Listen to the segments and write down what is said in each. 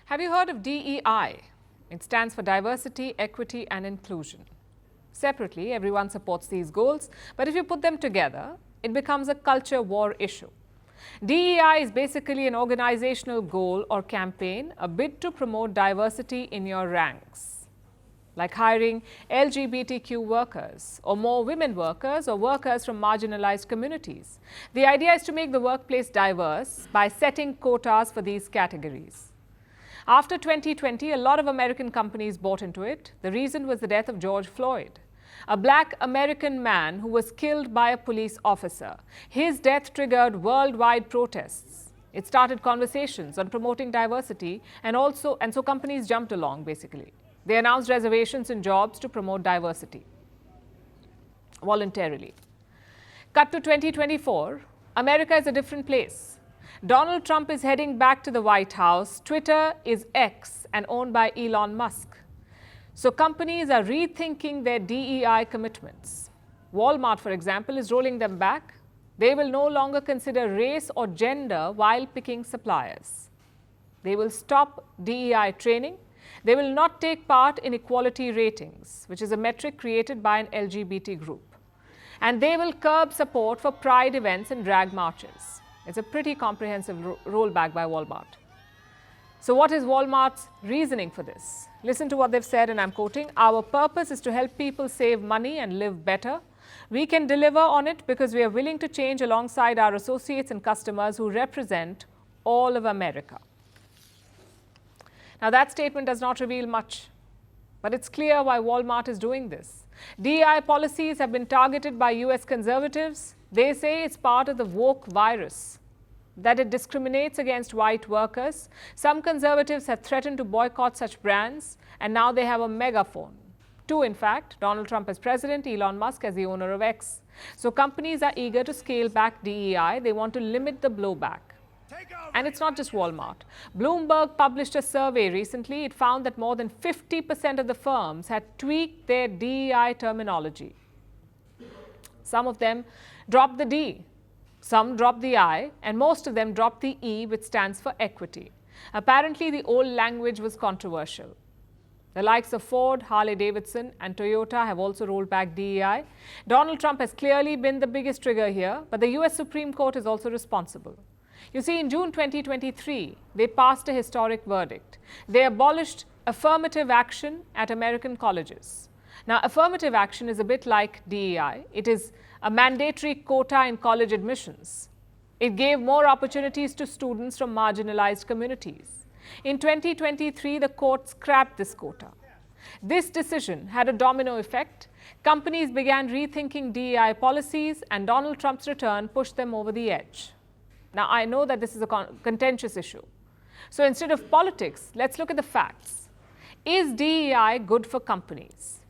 Have you heard of DEI? It stands for Diversity, Equity and Inclusion. Separately, everyone supports these goals, but if you put them together, it becomes a culture war issue. DEI is basically an organizational goal or campaign, a bid to promote diversity in your ranks, like hiring LGBTQ workers or more women workers or workers from marginalized communities. The idea is to make the workplace diverse by setting quotas for these categories. After 2020, a lot of American companies bought into it. The reason was the death of George Floyd, a black American man who was killed by a police officer. His death triggered worldwide protests. It started conversations on promoting diversity and so companies jumped along basically. They announced reservations in jobs to promote diversity voluntarily. Cut to 2024, America is a different place. Donald Trump is heading back to the White House. Twitter is X and owned by Elon Musk. So companies are rethinking their DEI commitments. Walmart, for example, is rolling them back. They will no longer consider race or gender while picking suppliers. They will stop DEI training. They will not take part in equality ratings, which is a metric created by an LGBT group. And they will curb support for pride events and drag marches. It's a pretty comprehensive rollback by Walmart. So what is Walmart's reasoning for this? Listen to what they've said, and I'm quoting, "Our purpose is to help people save money and live better. We can deliver on it because we are willing to change alongside our associates and customers who represent all of America." Now that statement does not reveal much, but it's clear why Walmart is doing this. DEI policies have been targeted by US conservatives. They say it's part of the woke virus, that it discriminates against white workers. Some conservatives have threatened to boycott such brands, and now they have a megaphone. Two, in fact, Donald Trump as president, Elon Musk as the owner of X. So companies are eager to scale back DEI. They want to limit the blowback. And it's not just Walmart. Bloomberg published a survey recently. It found that more than 50% of the firms had tweaked their DEI terminology. Some of them dropped the D, some dropped the I, and most of them dropped the E, which stands for equity. Apparently, the old language was controversial. The likes of Ford, Harley-Davidson, and Toyota have also rolled back DEI. Donald Trump has clearly been the biggest trigger here, but the US Supreme Court is also responsible. You see, in June 2023, they passed a historic verdict. They abolished affirmative action at American colleges. Now, affirmative action is a bit like DEI. It is a mandatory quota in college admissions. It gave more opportunities to students from marginalized communities. In 2023, the court scrapped this quota. This decision had a domino effect. Companies began rethinking DEI policies, and Donald Trump's return pushed them over the edge. Now, I know that this is a contentious issue. So instead of politics, let's look at the facts. Is DEI good for companies?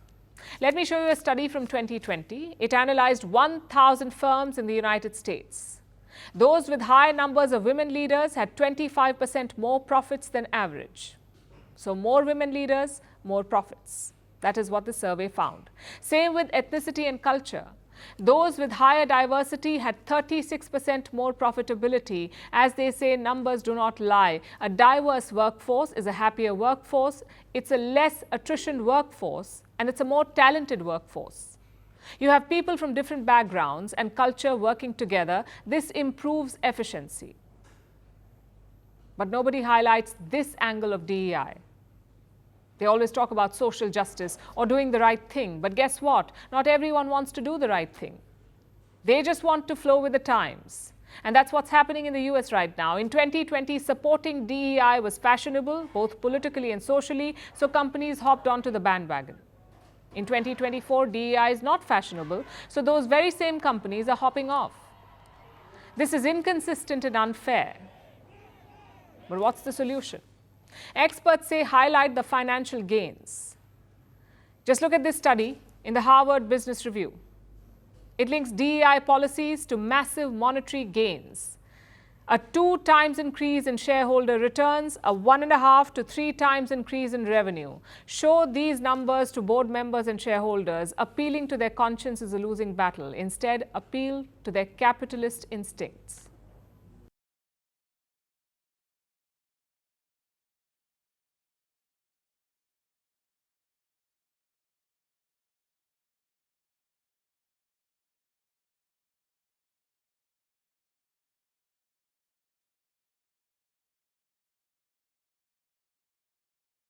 Let me show you a study from 2020. It analyzed 1,000 firms in the United States. Those with high numbers of women leaders had 25% more profits than average. So more women leaders, more profits. That is what the survey found. Same with ethnicity and culture. Those with higher diversity had 36% more profitability. As they say, numbers do not lie. A diverse workforce is a happier workforce. It's a less attrition workforce, and it's a more talented workforce. You have people from different backgrounds and culture working together. This improves efficiency. But nobody highlights this angle of DEI. They always talk about social justice or doing the right thing. But guess what? Not everyone wants to do the right thing. They just want to flow with the times. And that's what's happening in the US right now. In 2020, supporting DEI was fashionable, both politically and socially, so companies hopped onto the bandwagon. In 2024, DEI is not fashionable, so those very same companies are hopping off. This is inconsistent and unfair. But what's the solution? Experts say highlight the financial gains. Just look at this study in the Harvard Business Review. It links DEI policies to massive monetary gains. A 2 times increase in shareholder returns, a 1.5 to 3 times increase in revenue. Show these numbers to board members and shareholders. Appealing to their conscience is a losing battle. Instead, appeal to their capitalist instincts.